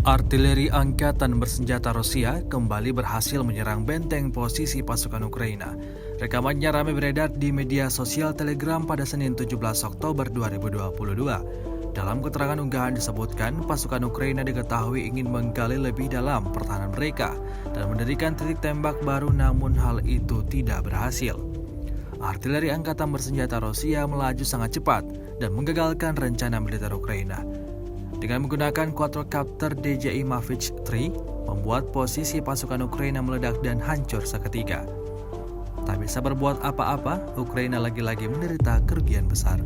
Artileri angkatan bersenjata Rusia kembali berhasil menyerang benteng posisi pasukan Ukraina. Rekamannya ramai beredar di media sosial Telegram pada Senin 17 Oktober 2022. Dalam keterangan unggahan disebutkan, pasukan Ukraina diketahui ingin menggali lebih dalam pertahanan mereka dan mendirikan titik tembak baru, namun hal itu tidak berhasil. Artileri angkatan bersenjata Rusia melaju sangat cepat dan menggagalkan rencana militer Ukraina. Dengan menggunakan quadcopter DJI Mavic 3, membuat posisi pasukan Ukraina meledak dan hancur seketika. Tak bisa berbuat apa-apa, Ukraina lagi-lagi menderita kerugian besar.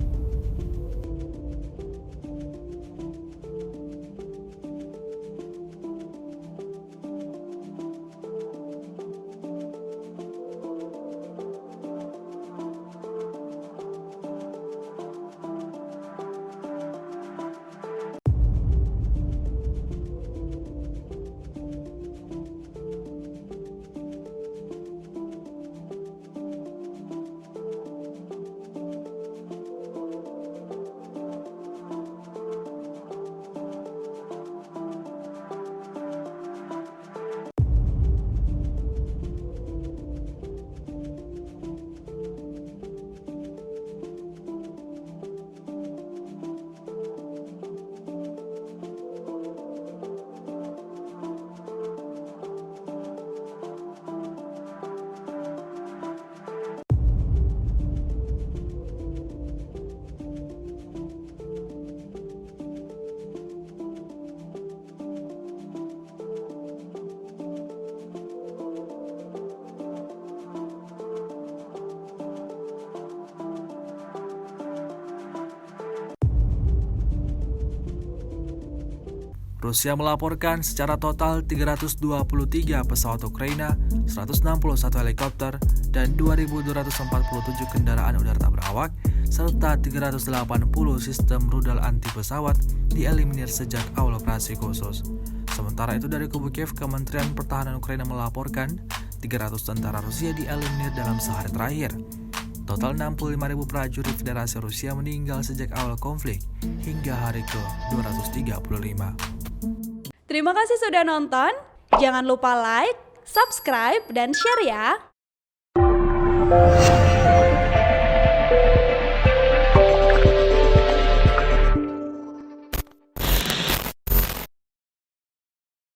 Rusia melaporkan secara total 323 pesawat Ukraina, 161 helikopter, dan 2.247 kendaraan udara tak berawak, serta 380 sistem rudal anti pesawat dieliminir sejak awal operasi khusus. Sementara itu dari kubu Kiev, Kementerian Pertahanan Ukraina melaporkan 300 tentara Rusia dieliminir dalam sehari terakhir. Total 65.000 prajurit Federasi Rusia meninggal sejak awal konflik hingga hari ke-235. Terima kasih sudah nonton. Jangan lupa like, subscribe, dan share ya.